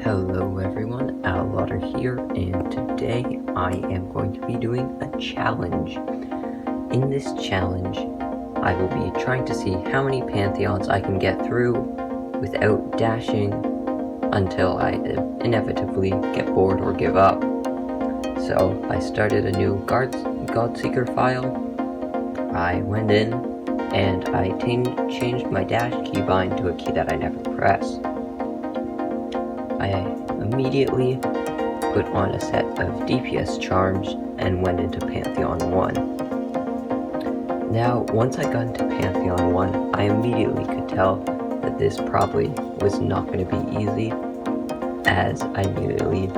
Hello everyone, Alotter here, and today I am going to be doing a challenge. In this challenge, I will be trying to see how many Pantheons I can get through without dashing until I inevitably get bored or give up. So I started a new Godseeker file. I went in and I changed my dash keybind to a key that I never press. I immediately put on a set of DPS charms and went into Pantheon 1. Now, once I got into Pantheon 1, I immediately could tell that this probably was not going to be easy, as I immediately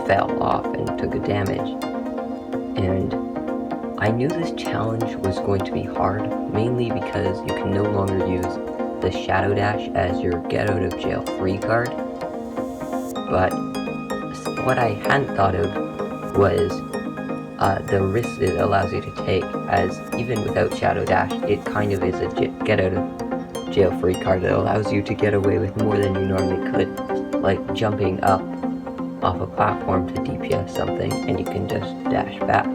fell off and took a damage. And I knew this challenge was going to be hard, mainly because you can no longer use the Shadow Dash as your get out of jail free card. But what I hadn't thought of was the risks it allows you to take, as even without Shadow Dash, it kind of is a get out of jail free card that allows you to get away with more than you normally could, like jumping up off a platform to DPS something and you can just dash back,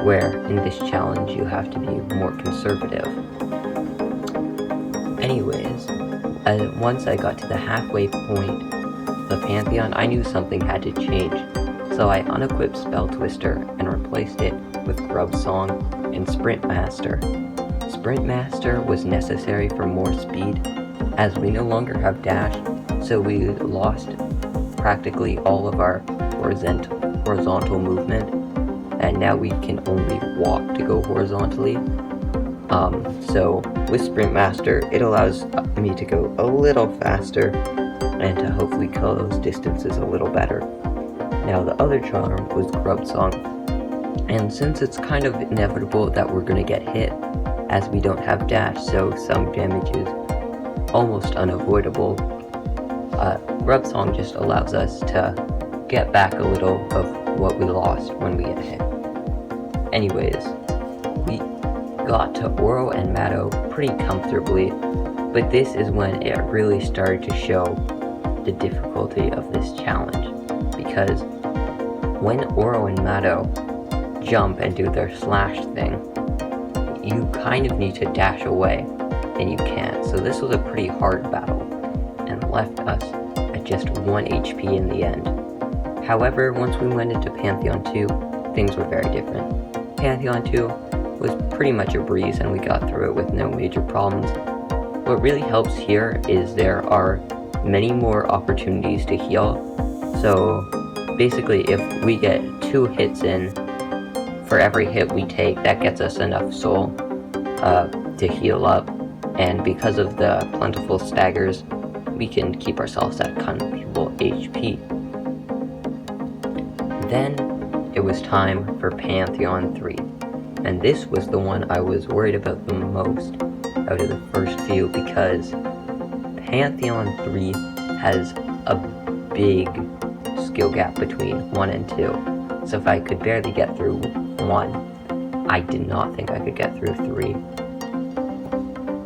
where in this challenge you have to be more conservative. Anyways, once I got to the halfway point the Pantheon, I knew something had to change, so I unequipped Spell Twister and replaced it with Grub Song and Sprint Master. Sprint Master was necessary for more speed, as we no longer have dash, so we lost practically all of our horizontal movement, and now we can only walk to go horizontally. So with Sprint Master, it allows me to go a little faster and to hopefully kill those distances a little better. Now the other charm was Grub Song, and since it's kind of inevitable that we're going to get hit as we don't have dash, so some damage is almost unavoidable, Grub Song just allows us to get back a little of what we lost when we get hit. Anyways, we got to Oro and Maddo pretty comfortably, but this is when it really started to show the difficulty of this challenge, because when Oro and Maddo jump and do their slash thing, you kind of need to dash away, and you can't. So this was a pretty hard battle, and left us at just 1 HP in the end. However, once we went into Pantheon 2, things were very different. Pantheon 2 was pretty much a breeze, and we got through it with no major problems. What really helps here is there are many more opportunities to heal. So basically, if we get 2 hits in, for every hit we take, that gets us enough soul to heal up, and because of the plentiful staggers, we can keep ourselves at comfortable HP. Then it was time for Pantheon 3, and this was the one I was worried about the most out of the first few, because Pantheon 3 has a big skill gap between 1 and 2. So if I could barely get through 1, I did not think I could get through 3.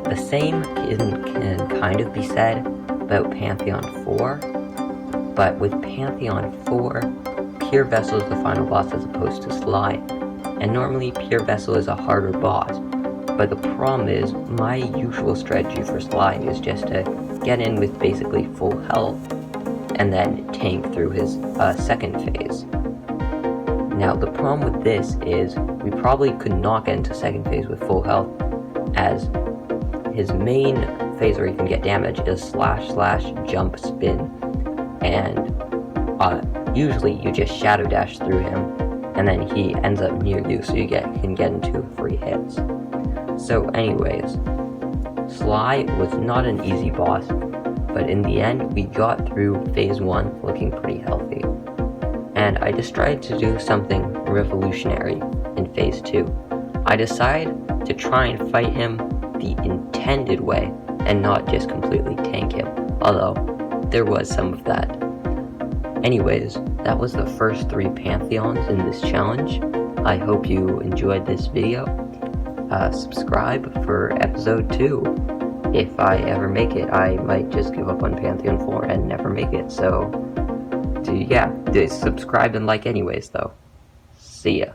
The same can kind of be said about Pantheon 4, but with Pantheon 4, Pure Vessel is the final boss as opposed to Sly, and normally Pure Vessel is a harder boss. But the problem is, my usual strategy for Sly is just to get in with basically full health, and then tank through his second phase. Now the problem with this is, we probably could not get into second phase with full health, as his main phase where he can get damage is slash slash jump spin, and usually you just shadow dash through him, and then he ends up near you, so you can get into free hits. So anyways, Sly was not an easy boss, but in the end we got through phase 1 looking pretty healthy. And I decided to do something revolutionary in phase 2. I decided to try and fight him the intended way and not just completely tank him, although there was some of that. Anyways, that was the first 3 Pantheons in this challenge. I hope you enjoyed this video. Subscribe for episode 2, if I ever make it, I might just give up on Pantheon 4 and never make it, so yeah, subscribe and like anyways though. See ya.